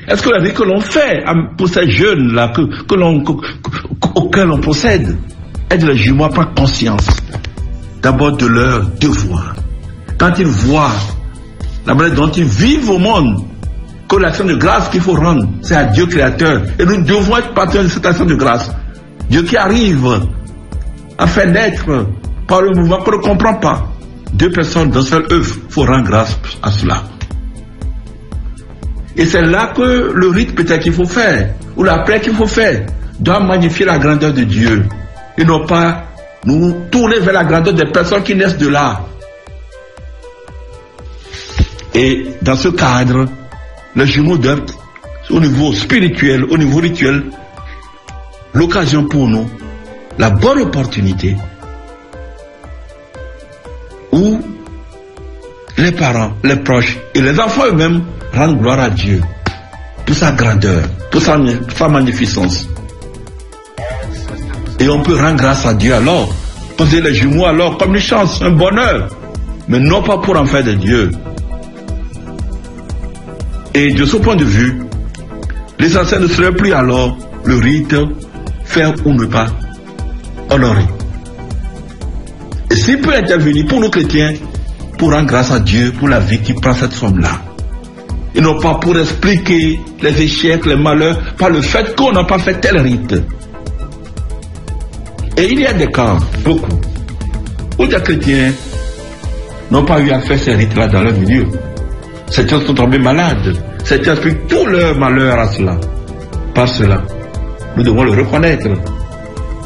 Est-ce que la vie que l'on fait pour ces jeunes-là, auxquels on procède, est de la jumeau à prendre conscience d'abord de leur devoir. Quand ils voient la manière dont ils vivent au monde, que l'action de grâce qu'il faut rendre, c'est à Dieu créateur. Et nous devons être partenaires de cette action de grâce. Dieu qui arrive à faire naître par le mouvement qu'on ne comprend pas. Deux personnes d'un seul œuvre, il faut rendre grâce à cela. Et c'est là que le rite peut-être qu'il faut faire, ou la prière qu'il faut faire, doit magnifier la grandeur de Dieu. Et non pas nous tourner vers la grandeur des personnes qui naissent de là. Et dans ce cadre, le jumeau doit être au niveau spirituel, au niveau rituel, l'occasion pour nous, la bonne opportunité où les parents, les proches et les enfants eux-mêmes rendent gloire à Dieu pour sa grandeur, pour sa magnificence. Et on peut rendre grâce à Dieu alors, poser les jumeaux alors comme une chance, un bonheur, mais non pas pour en faire de Dieu. Et de ce point de vue, l'essentiel ne serait plus alors le rite, faire ou ne pas honorer. Et s'il peut intervenir pour nous chrétiens, pour rendre grâce à Dieu pour la vie qui prend cette forme-là. Et non pas pour expliquer les échecs, les malheurs, par le fait qu'on n'a pas fait tel rite. Et il y a des cas, beaucoup, où des chrétiens n'ont pas eu à faire ces rites-là dans leur milieu. Certains sont tombés malades. Certains expliquent tout leur malheur à cela. Par cela, nous devons le reconnaître.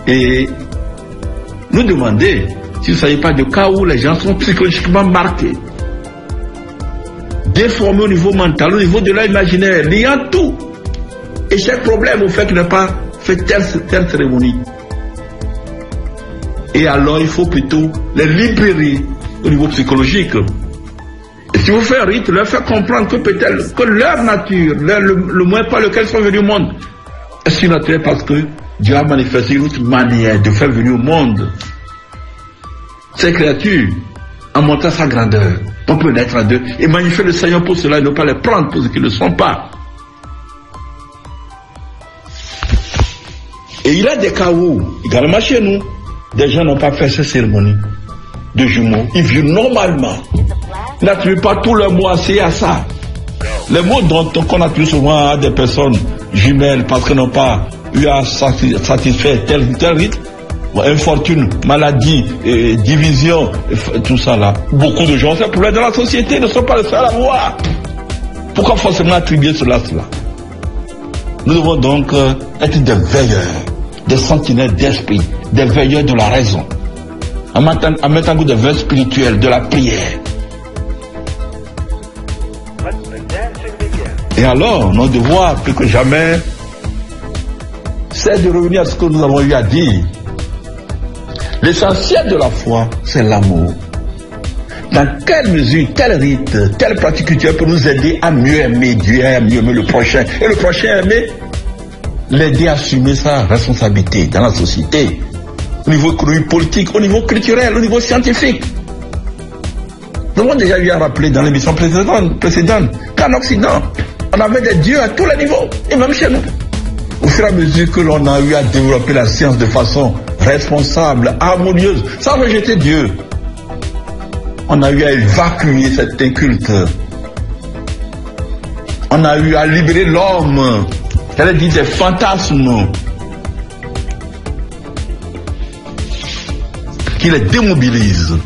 Et nous demander s'il ne s'agit pas de cas où les gens sont psychologiquement marqués, déformés au niveau mental, au niveau de leur imaginaire, liant tout. Et chaque problème au fait qu'ils n'ont pas fait telle cérémonie. Et alors il faut plutôt les libérer au niveau psychologique. Et si vous faites un rite, leur faire comprendre que peut-être que leur nature, le moyen par lequel ils sont venus au monde, est surnaturel parce que Dieu a manifesté une autre manière de faire venir au monde ces créatures en montrant sa grandeur. On peut naître à deux et magnifier le Seigneur pour cela et ne pas les prendre pour ce qu'ils ne sont pas. Et il y a des cas où, également chez nous, des gens n'ont pas fait ces cérémonies de jumeaux. Ils vivent normalement. Ils n'attribuent pas tout leur mot à ça. Les mots qu'on attribue souvent à des personnes jumelles parce qu'elles n'ont pas eu à satisfaire tel rite, infortune, maladie, division, tout ça là. Beaucoup de gens, c'est pour l'aide de la société, ne sont pas les seuls à voir. Pourquoi forcément attribuer cela? Nous devons donc être des veilleurs, des sentinelles d'esprit, des veilleurs de la raison, en mettant en goût des veilleurs spirituels, de la prière. Et alors, nos devoirs, plus que jamais, c'est de revenir à ce que nous avons eu à dire. L'essentiel de la foi, c'est l'amour. Dans quelle mesure, tel rite, telle pratique culturelle peut nous aider à mieux aimer Dieu, à mieux aimer le prochain. Et le prochain aimer, l'aider à assumer sa responsabilité dans la société, au niveau économique, politique, au niveau culturel, au niveau scientifique. Nous avons déjà eu à rappeler dans l'émission précédente qu'en Occident, on avait des dieux à tous les niveaux, et même chez nous. Au fur et à mesure que l'on a eu à développer la science de façon responsable, harmonieuse, sans rejeter Dieu, on a eu à évacuer cet inculte. On a eu à libérer l'homme, j'allais dire des fantasmes qui les démobilisent.